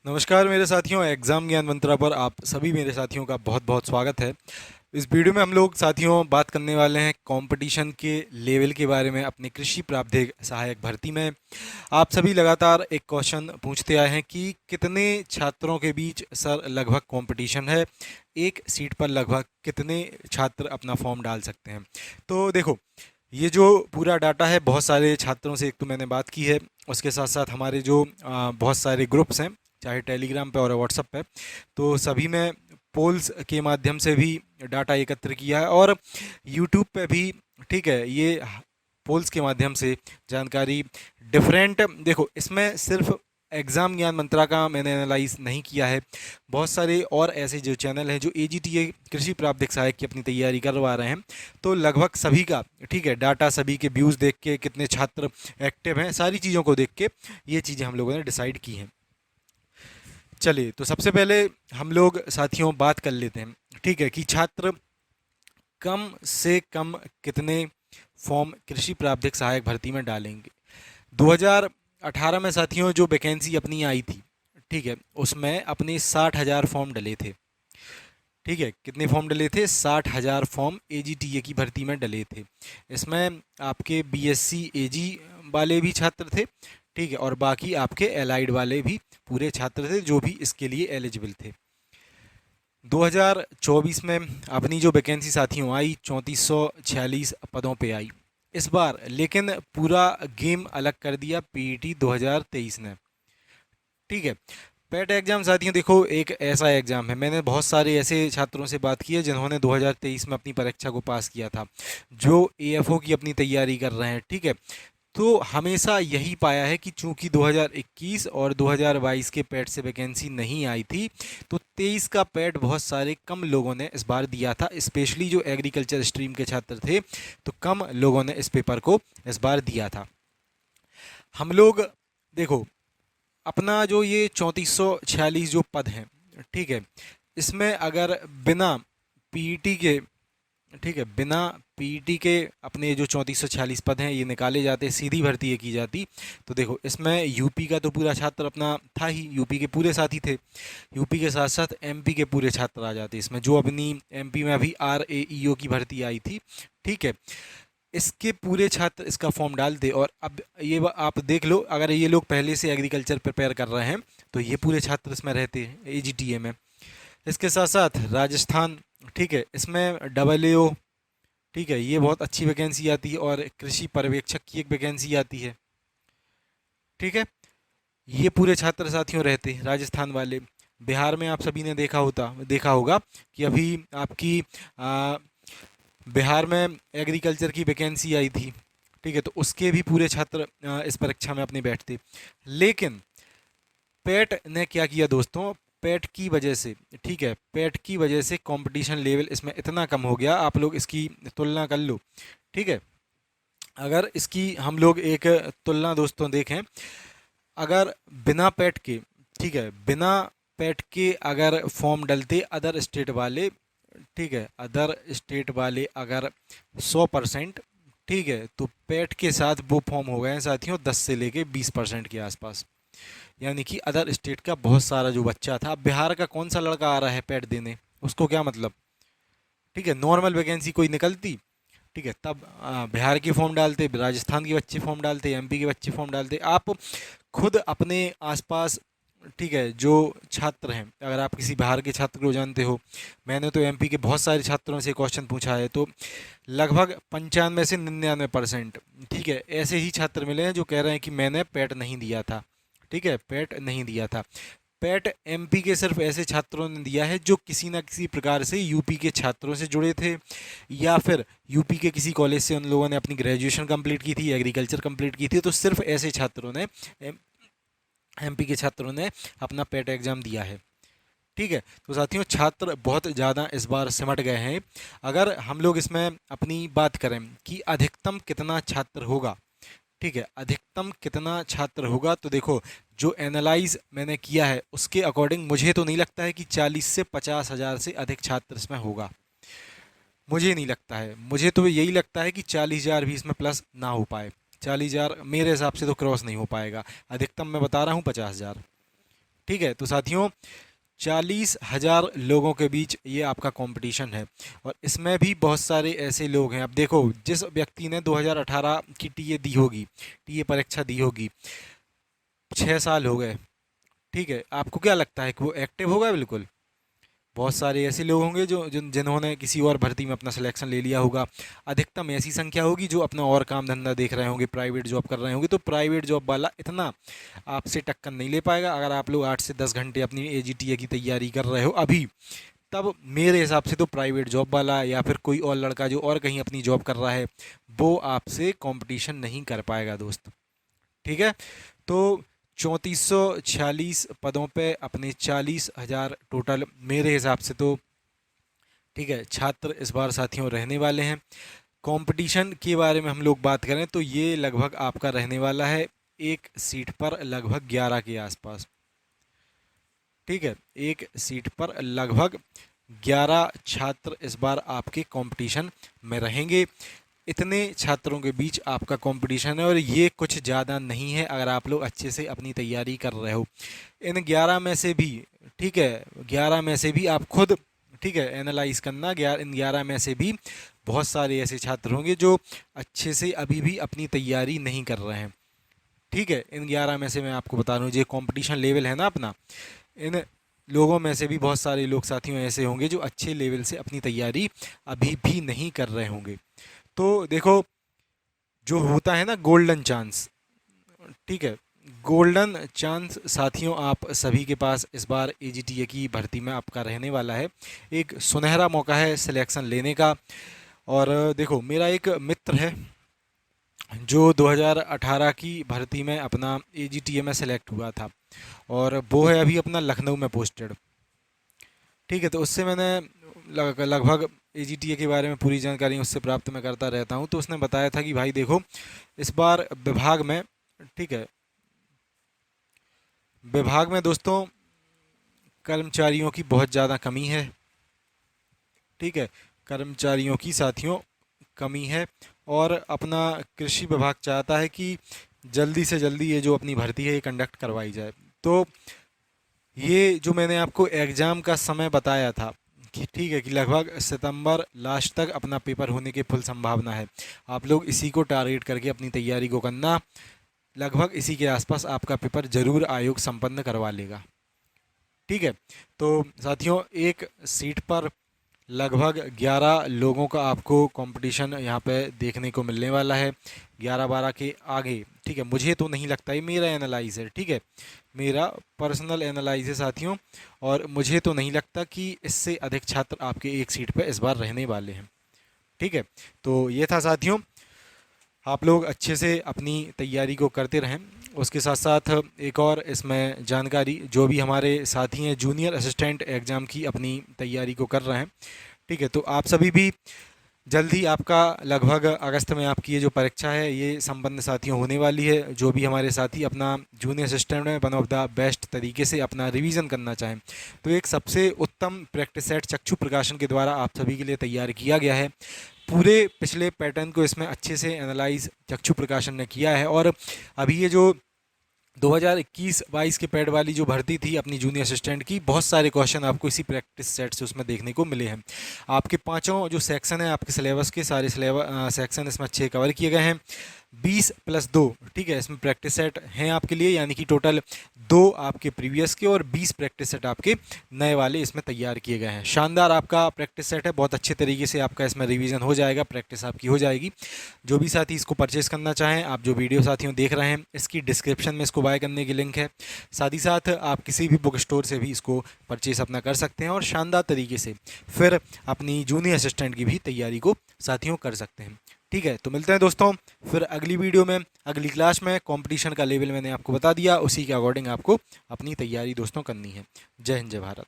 नमस्कार मेरे साथियों, एग्ज़ाम ज्ञान मंत्रा पर आप सभी मेरे साथियों का बहुत बहुत स्वागत है। इस वीडियो में हम लोग साथियों बात करने वाले हैं कंपटीशन के लेवल के बारे में अपने कृषि प्रावधानिक सहायक भर्ती में। आप सभी लगातार एक क्वेश्चन पूछते आए हैं कि कितने छात्रों के बीच सर लगभग कंपटीशन है, एक सीट पर लगभग कितने छात्र अपना फॉर्म डाल सकते हैं। तो देखो, ये जो पूरा डाटा है बहुत सारे छात्रों से एक तो मैंने बात की है, उसके साथ साथ हमारे जो बहुत सारे ग्रुप्स हैं, चाहे टेलीग्राम पे और व्हाट्सएप पे, तो सभी में पोल्स के माध्यम से भी डाटा एकत्र किया है और यूट्यूब पे भी। ठीक है, ये पोल्स के माध्यम से जानकारी डिफरेंट, देखो इसमें सिर्फ एग्ज़ाम ज्ञान मंत्रा का मैंने एनालाइज नहीं किया है, बहुत सारे और ऐसे जो चैनल हैं जो एजीटीए कृषि प्रावधानिक सहायक की अपनी तैयारी करवा रहे हैं, तो लगभग सभी का ठीक है डाटा, सभी के व्यूज़ देख के, कितने छात्र एक्टिव हैं, सारी चीज़ों को देख के ये चीज़ें हम लोगों ने डिसाइड की हैं। चलिए, तो सबसे पहले हम लोग साथियों बात कर लेते हैं, ठीक है, कि छात्र कम से कम कितने फॉर्म कृषि प्रावधानिक सहायक भर्ती में डालेंगे। 2018 में साथियों जो वैकेंसी अपनी आई थी, ठीक है, उसमें अपने 60,000 फॉर्म डले थे। ठीक है, कितने फॉर्म डले थे? 60,000 फॉर्म एजीटीए की भर्ती में डले थे। इसमें आपके बीएससी एजी वाले भी छात्र थे, ठीक है, और बाकी आपके एलाइड वाले भी पूरे छात्र थे जो भी इसके लिए एलिजिबल थे। 2024 में अपनी जो वैकेंसी साथियों आई 3446 पदों पे आई इस बार, लेकिन पूरा गेम अलग कर दिया पीईटी 2023 ने। ठीक है, पेट एग्जाम साथियों देखो एक ऐसा एग्जाम है, मैंने बहुत सारे ऐसे छात्रों से बात की है जिन्होंने 2023 में अपनी परीक्षा को पास किया था, जो एएफओ की अपनी तैयारी कर रहे हैं। ठीक है, तो हमेशा यही पाया है कि चूंकि 2021 और 2022 के पेट से वैकेंसी नहीं आई थी, तो 23 का पेट बहुत सारे कम लोगों ने इस बार दिया था, स्पेशली जो एग्रीकल्चर स्ट्रीम के छात्र थे, तो कम लोगों ने इस पेपर को इस बार दिया था। हम लोग देखो, अपना जो ये 3446 जो पद हैं, ठीक है, इसमें अगर बिना पीईटी के, ठीक है, बिना पीईटी के अपने जो 3446 पद हैं ये निकाले जाते, सीधी भर्ती ये की जाती, तो देखो इसमें यूपी का तो पूरा छात्र अपना था ही, यूपी के पूरे साथी थे, यूपी के साथ साथ एमपी के पूरे छात्र आ जाते इसमें, जो अपनी एमपी में अभी आरएईओ की भर्ती आई थी। ठीक है, इसके पूरे छात्र इसका फॉर्म डाल दे, और अब ये आप देख लो, अगर ये लोग पहले से एग्रीकल्चर प्रिपेयर कर रहे हैं तो ये पूरे छात्र इसमें रहते हैं एजीटीए में। इसके साथ साथ राजस्थान, ठीक है, इसमें डबल एओ, ठीक है, ये बहुत अच्छी वैकेंसी आती है, और कृषि पर्यवेक्षक की एक वैकेंसी आती है। ठीक है, ये पूरे छात्र साथियों रहते हैं राजस्थान वाले। बिहार में आप सभी ने देखा होगा कि अभी आपकी बिहार में एग्रीकल्चर की वैकेंसी आई थी, ठीक है, तो उसके भी पूरे छात्र इस परीक्षा में अपने बैठते। लेकिन पेट ने क्या किया दोस्तों, पेट की वजह से, ठीक है, पेट की वजह से कंपटीशन लेवल इसमें इतना कम हो गया, आप लोग इसकी तुलना कर लो। ठीक है, अगर इसकी हम लोग एक तुलना दोस्तों देखें, अगर बिना पेट के, ठीक है, बिना पेट के अगर फॉर्म डलते अदर स्टेट वाले, ठीक है, अदर स्टेट वाले अगर 100%, ठीक है, तो पेट के साथ वो फॉर्म हो गए हैं साथियों 10 से लेके 20% के आसपास, यानी कि अदर स्टेट का बहुत सारा जो बच्चा था। अब बिहार का कौन सा लड़का आ रहा है पेट देने, उसको क्या मतलब। ठीक है, नॉर्मल वैकेंसी कोई निकलती, ठीक है, तब बिहार के फॉर्म डालते, राजस्थान के बच्चे फॉर्म डालते, एमपी के बच्चे फॉर्म डालते। आप खुद अपने आसपास, ठीक है, जो छात्र हैं, अगर आप किसी बिहार के छात्र को जानते हो, मैंने तो एमपी के बहुत सारे छात्रों से क्वेश्चन पूछा है, तो लगभग 95 से 99%, ठीक है, ऐसे ही छात्र मिले हैं जो कह रहे हैं कि मैंने पेट नहीं दिया था। ठीक है, पेट नहीं दिया था। पेट एमपी के सिर्फ ऐसे छात्रों ने दिया है जो किसी ना किसी प्रकार से यूपी के छात्रों से जुड़े थे, या फिर यूपी के किसी कॉलेज से उन लोगों ने अपनी ग्रेजुएशन कंप्लीट की थी, एग्रीकल्चर कंप्लीट की थी, तो सिर्फ ऐसे छात्रों ने, एमपी के छात्रों ने अपना पेट एग्ज़ाम दिया है। ठीक है, तो साथियों छात्र बहुत ज़्यादा इस बार सिमट गए हैं। अगर हम लोग इसमें अपनी बात करें कि अधिकतम कितना छात्र होगा, ठीक है, अधिकतम कितना छात्र होगा, तो देखो जो एनालाइज मैंने किया है उसके अकॉर्डिंग मुझे तो नहीं लगता है कि 40 से 50,000 से अधिक छात्र इसमें होगा, मुझे नहीं लगता है। मुझे तो यही लगता है कि 40,000 भी इसमें प्लस ना हो पाए, 40,000 मेरे हिसाब से तो क्रॉस नहीं हो पाएगा, अधिकतम मैं बता रहा हूँ 50,000। ठीक है, तो साथियों 40,000 लोगों के बीच ये आपका कंपटीशन है और इसमें भी बहुत सारे ऐसे लोग हैं। अब देखो, जिस व्यक्ति ने 2018 की टीए दी होगी, टीए परीक्षा दी होगी, 6 साल हो गए, ठीक है, आपको क्या लगता है कि वो एक्टिव होगा? बिल्कुल। बहुत सारे ऐसे लोग होंगे जो जिन्होंने किसी और भर्ती में अपना सिलेक्शन ले लिया होगा। अधिकतम ऐसी संख्या होगी जो अपना और काम धंधा देख रहे होंगे, प्राइवेट जॉब कर रहे होंगे। तो प्राइवेट जॉब वाला इतना आपसे टक्कर नहीं ले पाएगा। अगर आप लोग 8 से 10 घंटे अपनी एजीटीए की तैयारी कर रहे हो अभी, तब मेरे हिसाब से तो प्राइवेट जॉब वाला या फिर कोई और लड़का जो और कहीं अपनी जॉब कर रहा है, वो आपसे कंपटीशन नहीं कर पाएगा दोस्त। ठीक है, तो 3446 पदों पे अपने 40,000 टोटल मेरे हिसाब से तो, ठीक है, छात्र इस बार साथियों रहने वाले हैं। कंपटीशन के बारे में हम लोग बात करें तो ये लगभग आपका रहने वाला है एक सीट पर लगभग 11 के आसपास। ठीक है, एक सीट पर लगभग 11 छात्र इस बार आपके कंपटीशन में रहेंगे। इतने छात्रों के बीच आपका कंपटीशन है और ये कुछ ज़्यादा नहीं है अगर आप लोग अच्छे से अपनी तैयारी कर रहे हो। इन 11 में से भी, ठीक है, 11 में से भी आप खुद, ठीक है, एनालाइज करना। इन 11 में से भी बहुत सारे ऐसे छात्र होंगे जो अच्छे से अभी भी अपनी तैयारी नहीं कर रहे हैं। ठीक है, इन 11 में से मैं आपको बता दूँ, जो कंपटीशन लेवल है ना अपना, इन लोगों में से भी बहुत सारे लोग साथियों ऐसे होंगे जो अच्छे लेवल से अपनी तैयारी अभी भी नहीं कर रहे होंगे। तो देखो, जो होता है ना गोल्डन चांस, ठीक है, गोल्डन चांस साथियों आप सभी के पास इस बार एजीटीए की भर्ती में आपका रहने वाला है। एक सुनहरा मौका है सिलेक्शन लेने का। और देखो, मेरा एक मित्र है जो 2018 की भर्ती में अपना एजीटीए में सेलेक्ट हुआ था और वो है अभी अपना लखनऊ में पोस्टेड। ठीक है, तो उससे मैंने लगभग एजीटीए के बारे में पूरी जानकारी उससे प्राप्त मैं करता रहता हूँ। तो उसने बताया था कि भाई देखो, इस बार विभाग में, ठीक है, विभाग में दोस्तों कर्मचारियों की बहुत ज़्यादा कमी है। ठीक है, कर्मचारियों की साथियों कमी है और अपना कृषि विभाग चाहता है कि जल्दी से जल्दी ये जो अपनी भर्ती है ये कंडक्ट करवाई जाए। तो ये जो मैंने आपको एग्ज़ाम का समय बताया था कि ठीक है कि लगभग सितंबर लास्ट तक अपना पेपर होने की फुल संभावना है। आप लोग इसी को टारगेट करके अपनी तैयारी को करना। लगभग इसी के आसपास आपका पेपर ज़रूर आयोग संपन्न करवा लेगा। ठीक है, तो साथियों एक सीट पर लगभग 11 लोगों का आपको कंपटीशन यहाँ पे देखने को मिलने वाला है, 11-12 के आगे। ठीक है, मुझे तो नहीं लगता, ये मेरा एनालाइज है, ठीक है, मेरा पर्सनल एनालाइज है साथियों, और मुझे तो नहीं लगता कि इससे अधिक छात्र आपके एक सीट पे इस बार रहने वाले हैं। ठीक है, तो ये था साथियों, आप लोग अच्छे से अपनी तैयारी को करते रहें। उसके साथ साथ एक और इसमें जानकारी, जो भी हमारे साथी हैं जूनियर असिस्टेंट एग्ज़ाम की अपनी तैयारी को कर रहे हैं, ठीक है, तो आप सभी भी जल्दी, आपका लगभग अगस्त में आपकी ये जो परीक्षा है ये संपन्न साथियों होने वाली है। जो भी हमारे साथी अपना जूनियर असिस्टेंट में वन ऑफ द बेस्ट तरीके से अपना रिवीजन करना चाहें, तो एक सबसे उत्तम प्रैक्टिस सेट चक्षु प्रकाशन के द्वारा आप सभी के लिए तैयार किया गया है। पूरे पिछले पैटर्न को इसमें अच्छे से एनालाइज चक्षु प्रकाशन ने किया है और अभी ये जो 2021-22 के पैड वाली जो भर्ती थी अपनी जूनियर असिस्टेंट की, बहुत सारे क्वेश्चन आपको इसी प्रैक्टिस सेट से उसमें देखने को मिले हैं। आपके पांचों जो सेक्शन है आपके सिलेबस के, सारे सेक्शन इसमें 6 कवर किए गए हैं। 20+2, ठीक है, इसमें प्रैक्टिस सेट हैं आपके लिए, यानी कि टोटल 2 आपके प्रीवियस के और 20 प्रैक्टिस सेट आपके नए वाले इसमें तैयार किए गए हैं। शानदार आपका प्रैक्टिस सेट है, बहुत अच्छे तरीके से आपका इसमें रिवीजन हो जाएगा, प्रैक्टिस आपकी हो जाएगी। जो भी साथी इसको परचेस करना चाहें, आप जो वीडियो साथियों देख रहे हैं इसकी डिस्क्रिप्शन में इसको बाय करने की लिंक है। साथ ही साथ आप किसी भी बुक स्टोर से भी इसको परचेस अपना कर सकते हैं और शानदार तरीके से फिर अपनी जूनियर असिस्टेंट की भी तैयारी को साथियों कर सकते हैं। ठीक है, तो मिलते हैं दोस्तों फिर अगली वीडियो में, अगली क्लास में। कंपटीशन का लेवल मैंने आपको बता दिया, उसी के अकॉर्डिंग आपको अपनी तैयारी दोस्तों करनी है। जय हिंद, जय भारत।